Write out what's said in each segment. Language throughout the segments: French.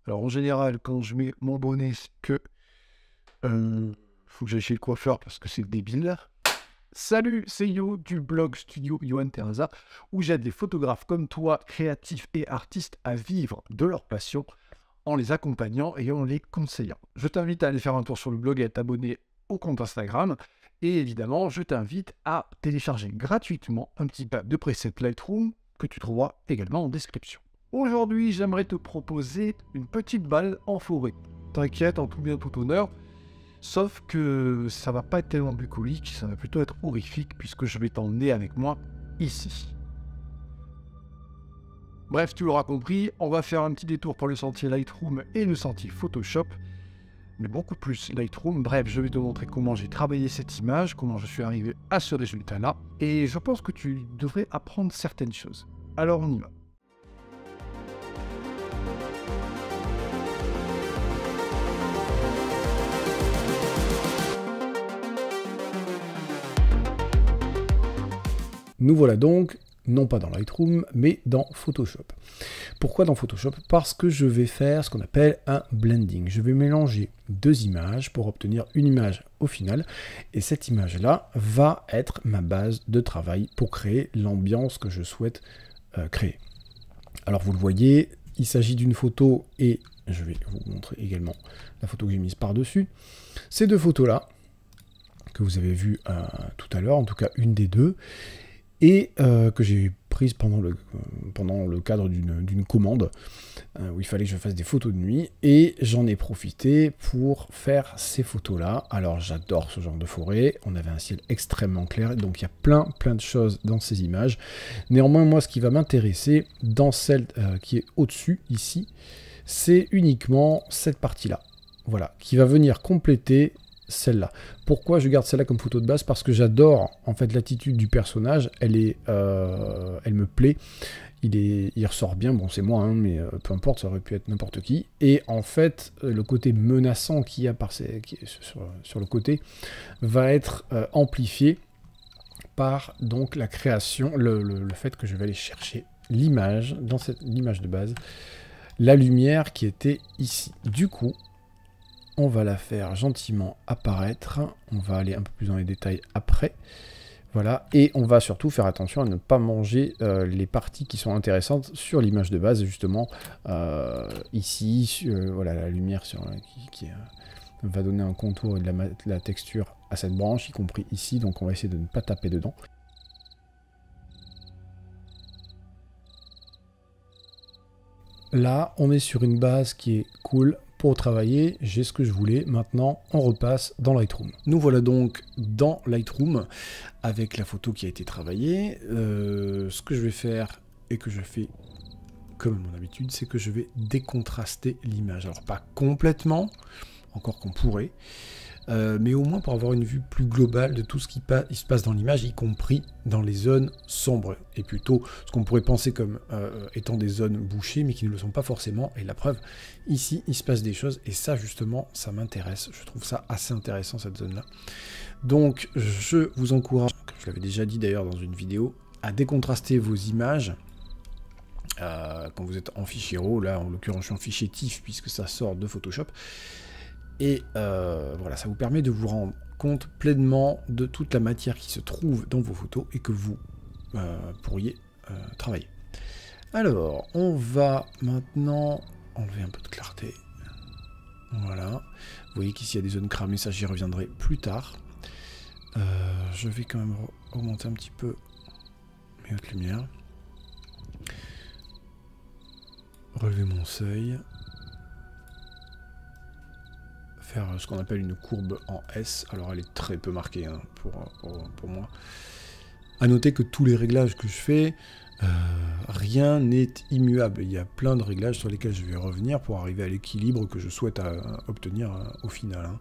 Alors en général, quand je mets mon bonnet, c'est que faut que j'aille chez le coiffeur parce que c'est débile. Salut, c'est Yo du blog Studio Yohan Terraza, où j'aide les photographes comme toi, créatifs et artistes, à vivre de leur passion en les accompagnant et en les conseillant. Je t'invite à aller faire un tour sur le blog et à t'abonner au compte Instagram. Et évidemment, je t'invite à télécharger gratuitement un petit pack de presets Lightroom que tu trouveras également en description. Aujourd'hui, j'aimerais te proposer une petite balle en forêt. T'inquiète, en tout bien tout honneur, sauf que ça va pas être tellement bucolique, ça va plutôt être horrifique puisque je vais t'emmener avec moi ici. Bref, tu l'auras compris, on va faire un petit détour pour le sentier Lightroom et le sentier Photoshop, mais beaucoup plus Lightroom. Bref, je vais te montrer comment j'ai travaillé cette image, comment je suis arrivé à ce résultat-là, et je pense que tu devrais apprendre certaines choses. Alors on y va. Nous voilà donc, non pas dans Lightroom, mais dans Photoshop. Pourquoi dans Photoshop? Parce que je vais faire ce qu'on appelle un blending. Je vais mélanger deux images pour obtenir une image au final. Et cette image-là va être ma base de travail pour créer l'ambiance que je souhaite créer. Alors vous le voyez, il s'agit d'une photo et je vais vous montrer également la photo que j'ai mise par-dessus. Ces deux photos-là, que vous avez vues tout à l'heure, en tout cas une des deux, et que j'ai prise pendant le cadre d'une commande où il fallait que je fasse des photos de nuit, et j'en ai profité pour faire ces photos-là. Alors j'adore ce genre de forêt, on avait un ciel extrêmement clair, donc il y a plein de choses dans ces images. Néanmoins, moi, ce qui va m'intéresser dans celle qui est au-dessus, ici, c'est uniquement cette partie-là, voilà, qui va venir compléter celle-là. Pourquoi je garde celle-là comme photo de base? Parce que j'adore en fait l'attitude du personnage, elle me plaît, il ressort bien, bon c'est moi, hein, mais peu importe, ça aurait pu être n'importe qui, et en fait le côté menaçant qu'il y a sur le côté va être amplifié par donc la création, le fait que je vais aller chercher l'image, dans l'image de base, la lumière qui était ici. Du coup, on va la faire gentiment apparaître, on va aller un peu plus dans les détails après, voilà, et on va surtout faire attention à ne pas manger les parties qui sont intéressantes sur l'image de base, justement, ici, voilà, la lumière qui va donner un contour et de la texture à cette branche, y compris ici, donc on va essayer de ne pas taper dedans. Là, on est sur une base qui est cool. Pour travailler, j'ai ce que je voulais. Maintenant, on repasse dans Lightroom. Nous voilà donc dans Lightroom avec la photo qui a été travaillée. Ce que je vais faire et que je fais comme à mon habitude, c'est que je vais décontraster l'image. Alors pas complètement, encore qu'on pourrait, mais au moins pour avoir une vue plus globale de tout ce qui se passe dans l'image, y compris dans les zones sombres, et plutôt ce qu'on pourrait penser comme étant des zones bouchées, mais qui ne le sont pas forcément, et la preuve, ici, il se passe des choses, et ça, justement, ça m'intéresse, je trouve ça assez intéressant, cette zone-là. Donc, je vous encourage, comme je l'avais déjà dit d'ailleurs dans une vidéo, à décontraster vos images, quand vous êtes en fichier RAW, là, en l'occurrence, je suis en fichier TIFF, puisque ça sort de Photoshop. Et voilà, ça vous permet de vous rendre compte pleinement de toute la matière qui se trouve dans vos photos et que vous pourriez travailler. Alors, on va maintenant enlever un peu de clarté. Voilà. Vous voyez qu'ici il y a des zones cramées, ça j'y reviendrai plus tard. Je vais quand même augmenter un petit peu mes hautes lumières. Relever mon seuil. Faire ce qu'on appelle une courbe en S. Alors elle est très peu marquée hein, pour moi. A noter que tous les réglages que je fais, rien n'est immuable. Il y a plein de réglages sur lesquels je vais revenir pour arriver à l'équilibre que je souhaite obtenir au final. Hein.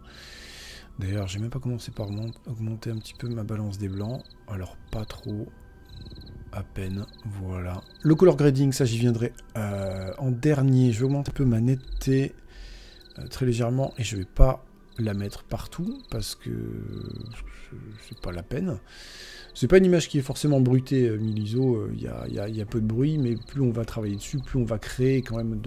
D'ailleurs, j'ai même pas commencé par augmenter un petit peu ma balance des blancs. Alors pas trop, à peine, voilà. Le color grading, ça j'y viendrai en dernier. Je vais augmenter un peu ma netteté. Très légèrement, et je vais pas la mettre partout parce que c'est pas la peine. C'est pas une image qui est forcément bruitée, Miliso, il y a peu de bruit, mais plus on va travailler dessus, plus on va créer quand même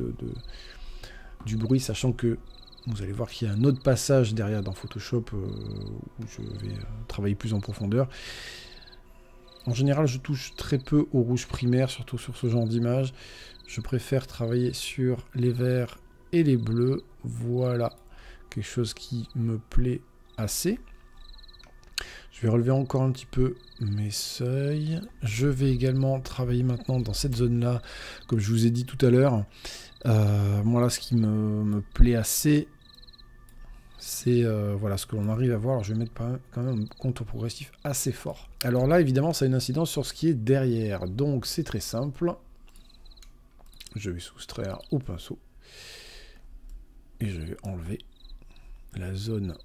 du bruit, sachant que vous allez voir qu'il y a un autre passage derrière dans Photoshop où je vais travailler plus en profondeur. En général, je touche très peu au rouge primaire, surtout sur ce genre d'image. Je préfère travailler sur les verts et les bleus. Voilà, quelque chose qui me plaît assez. Je vais relever encore un petit peu mes seuils. Je vais également travailler maintenant dans cette zone-là, comme je vous ai dit tout à l'heure. Moi, là, ce qui me plaît assez, c'est voilà, ce que l'on arrive à voir. Alors, je vais mettre quand même un contour progressif assez fort. Alors là, évidemment, ça a une incidence sur ce qui est derrière. Donc, c'est très simple. Je vais soustraire au pinceau. Et je vais enlever la zone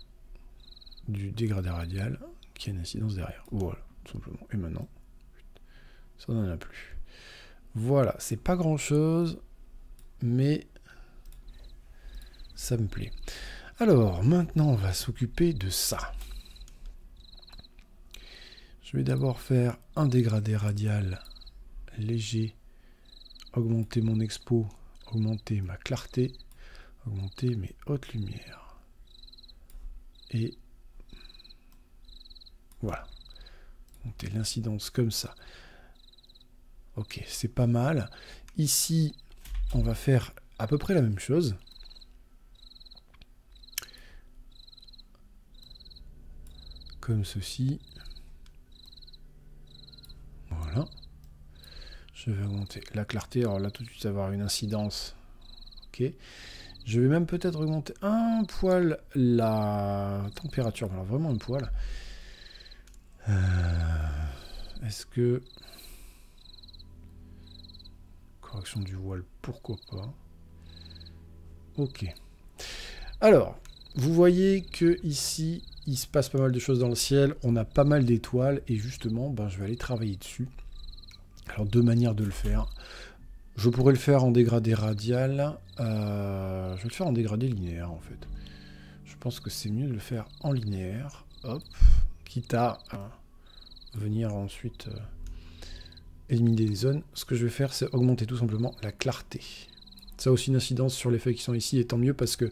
du dégradé radial qui a une incidence derrière. Voilà, tout simplement. Et maintenant, ça n'en a plus. Voilà, c'est pas grand-chose, mais ça me plaît. Alors, maintenant, on va s'occuper de ça. Je vais d'abord faire un dégradé radial léger, augmenter mon expo, augmenter ma clarté, augmenter mes hautes lumières. Et voilà. Monter l'incidence comme ça. Ok, c'est pas mal. Ici, on va faire à peu près la même chose. Comme ceci. Voilà. Je vais augmenter la clarté. Alors là, tout de suite, ça va avoir une incidence. Ok. Je vais même peut-être augmenter un poil la température. Alors vraiment un poil. Est-ce que... Correction du voile, pourquoi pas. Ok. Alors, vous voyez que ici, il se passe pas mal de choses dans le ciel. On a pas mal d'étoiles. Et justement, ben, je vais aller travailler dessus. Alors, deux manières de le faire. Je pourrais le faire en dégradé radial. Je vais le faire en dégradé linéaire, en fait. Je pense que c'est mieux de le faire en linéaire. Hop. Quitte à venir ensuite éliminer des zones. Ce que je vais faire, c'est augmenter tout simplement la clarté. Ça a aussi une incidence sur les feuilles qui sont ici, et tant mieux parce que...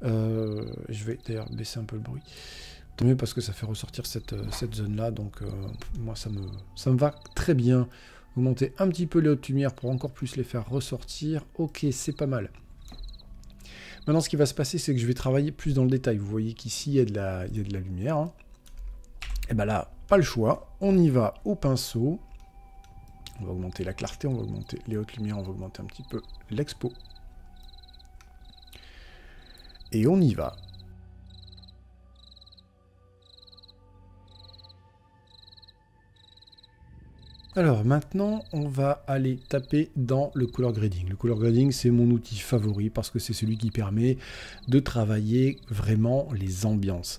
je vais d'ailleurs baisser un peu le bruit. Tant mieux parce que ça fait ressortir cette zone-là. Donc moi, ça me va très bien. Augmenter un petit peu les hautes lumières pour encore plus les faire ressortir. Ok, c'est pas mal. Maintenant, ce qui va se passer, c'est que je vais travailler plus dans le détail. Vous voyez qu'ici, il y a de la lumière. Hein. Et bien là, pas le choix. On y va au pinceau. On va augmenter la clarté, on va augmenter les hautes lumières, on va augmenter un petit peu l'expo. Et on y va. Alors maintenant, on va aller taper dans le color grading. Le color grading, c'est mon outil favori parce que c'est celui qui permet de travailler vraiment les ambiances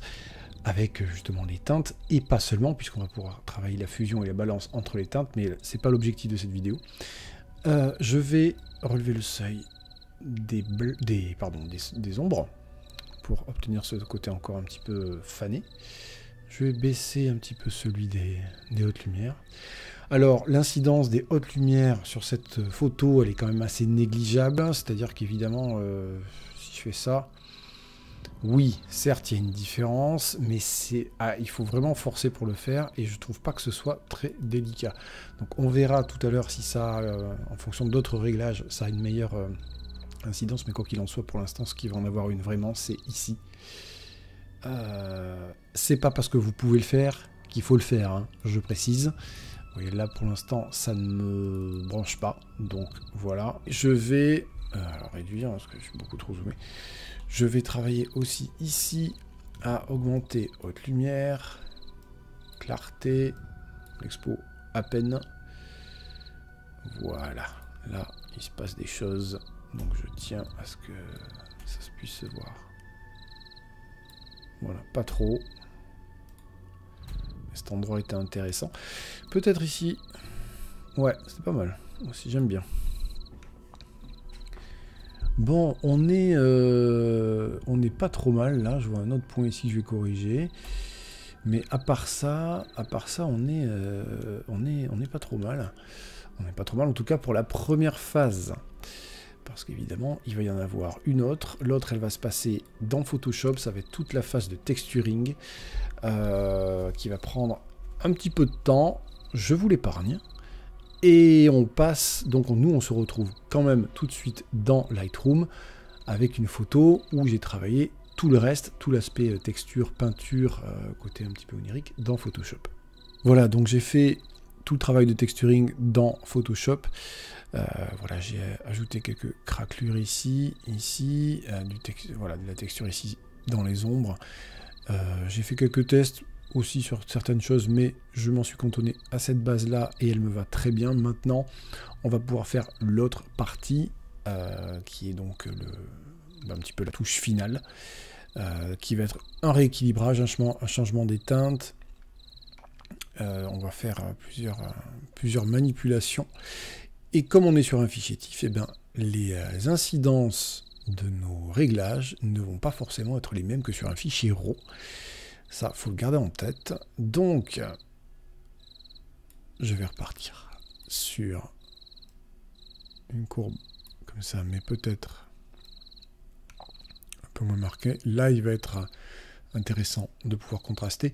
avec justement les teintes et pas seulement, puisqu'on va pouvoir travailler la fusion et la balance entre les teintes, mais c'est pas l'objectif de cette vidéo. Je vais relever le seuil des ombres pour obtenir ce côté encore un petit peu fané. Je vais baisser un petit peu celui des hautes lumières. Alors, l'incidence des hautes lumières sur cette photo, elle est quand même assez négligeable. C'est-à-dire qu'évidemment, si je fais ça, oui, certes, il y a une différence, mais il faut vraiment forcer pour le faire, et je trouve pas que ce soit très délicat. Donc, on verra tout à l'heure si ça, en fonction d'autres réglages, ça a une meilleure incidence, mais quoi qu'il en soit, pour l'instant, ce qui va en avoir une vraiment, c'est ici. C'est pas parce que vous pouvez le faire qu'il faut le faire, hein, je précise. Vous voyez, là, pour l'instant, ça ne me branche pas. Donc, voilà. Je vais réduire, parce que je suis beaucoup trop zoomé. Je vais travailler aussi ici à augmenter haute lumière, clarté, l'expo à peine. Voilà. Là, il se passe des choses. Donc, je tiens à ce que ça se puisse se voir. Voilà, pas trop. Cet endroit était intéressant. Peut-être ici. Ouais, c'est pas mal. Aussi, j'aime bien. Bon, on n'est pas trop mal là. Je vois un autre point ici que je vais corriger. Mais à part ça, on n'est pas trop mal. On n'est pas trop mal, en tout cas pour la première phase. parce qu'évidemment, il va y en avoir une autre. L'autre, elle va se passer dans Photoshop. Ça va être toute la phase de texturing qui va prendre un petit peu de temps. Je vous l'épargne. Et on passe, donc nous, on se retrouve quand même tout de suite dans Lightroom avec une photo où j'ai travaillé tout le reste, tout l'aspect texture, peinture, côté un petit peu onirique, dans Photoshop. Voilà, donc j'ai fait tout le travail de texturing dans Photoshop. Voilà, j'ai ajouté quelques craquelures ici, voilà, de la texture ici dans les ombres. J'ai fait quelques tests aussi sur certaines choses, mais je m'en suis cantonné à cette base-là et elle me va très bien. Maintenant, on va pouvoir faire l'autre partie, qui est donc un petit peu la touche finale, qui va être un rééquilibrage, un changement des teintes. On va faire plusieurs manipulations. Et comme on est sur un fichier TIFF, eh ben, les incidences de nos réglages ne vont pas forcément être les mêmes que sur un fichier RAW. Ça, faut le garder en tête. Donc, je vais repartir sur une courbe comme ça, mais peut-être un peu moins marquée. Là, il va être intéressant de pouvoir contraster.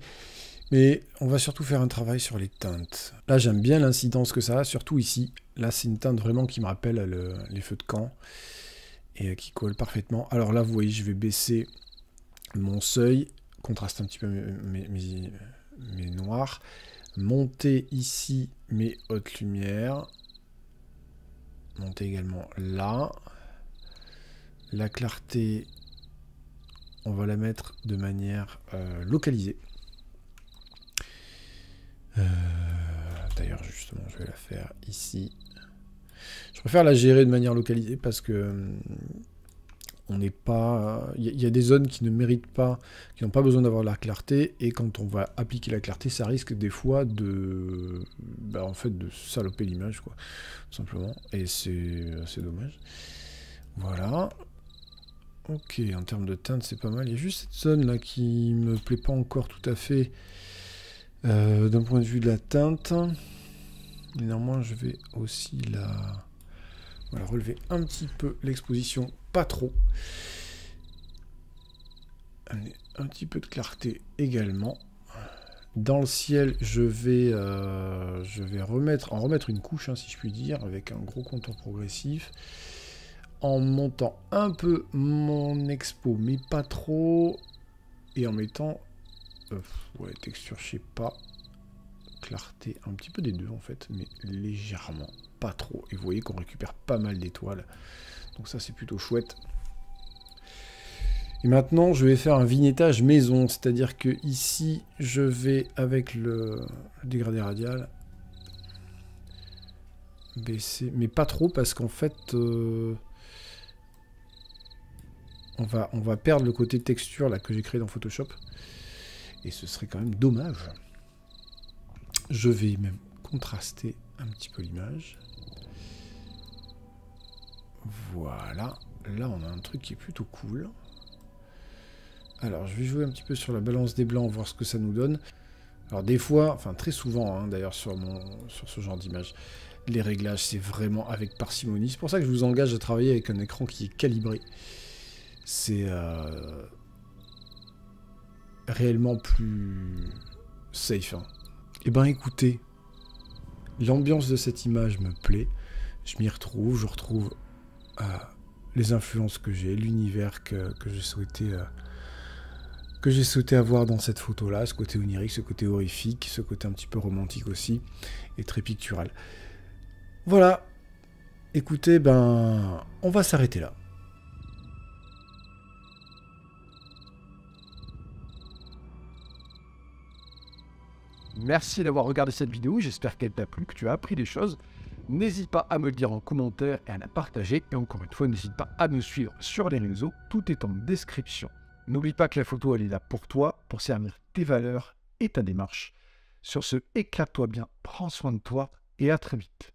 Mais on va surtout faire un travail sur les teintes. Là, j'aime bien l'incidence que ça a, surtout ici. Là, c'est une teinte vraiment qui me rappelle les feux de camp et qui colle parfaitement. Alors là, vous voyez, je vais baisser mon seuil, contraster un petit peu mes noirs, monter ici mes hautes lumières, monter également là. La clarté, on va la mettre de manière localisée. D'ailleurs, justement, je vais la faire ici. Je préfère la gérer de manière localisée parce que on n'est pas. Il y a des zones qui ne méritent pas, qui n'ont pas besoin d'avoir de la clarté, et quand on va appliquer la clarté, ça risque des fois de, en fait, de saloper l'image, quoi, tout simplement. Et c'est dommage. Voilà. Ok, en termes de teinte, c'est pas mal. Il y a juste cette zone là qui me plaît pas encore tout à fait. D'un point de vue de la teinte, et néanmoins je vais aussi relever un petit peu l'exposition, pas trop. Amener un petit peu de clarté également. Dans le ciel, je vais remettre une couche, hein, si je puis dire, avec un gros contour progressif, en montant un peu mon expo, mais pas trop, et en mettant texture, je sais pas. Clarté, un petit peu des deux en fait, mais légèrement, pas trop. Et vous voyez qu'on récupère pas mal d'étoiles. Donc ça, c'est plutôt chouette. Et maintenant, je vais faire un vignettage maison. C'est-à-dire que ici, je vais, avec le dégradé radial, baisser. Mais pas trop, parce qu'en fait, on va perdre le côté texture là que j'ai créé dans Photoshop. Et ce serait quand même dommage. Je vais même contraster un petit peu l'image. Voilà. Là, on a un truc qui est plutôt cool. Alors, je vais jouer un petit peu sur la balance des blancs, voir ce que ça nous donne. Alors, des fois, enfin très souvent, hein, d'ailleurs, sur ce genre d'image, les réglages, c'est vraiment avec parcimonie. C'est pour ça que je vous engage à travailler avec un écran qui est calibré. C'est réellement plus safe, hein. Eh ben écoutez, l'ambiance de cette image me plaît, je m'y retrouve, je retrouve les influences que j'ai, l'univers que j'ai souhaité avoir dans cette photo-là, ce côté onirique, ce côté horrifique, ce côté un petit peu romantique aussi, et très pictural. Voilà, écoutez, on va s'arrêter là. Merci d'avoir regardé cette vidéo, j'espère qu'elle t'a plu, que tu as appris des choses. N'hésite pas à me le dire en commentaire et à la partager. Et encore une fois, n'hésite pas à me suivre sur les réseaux, tout est en description. N'oublie pas que la photo, elle est là pour toi, pour servir tes valeurs et ta démarche. Sur ce, éclate-toi bien, prends soin de toi et à très vite.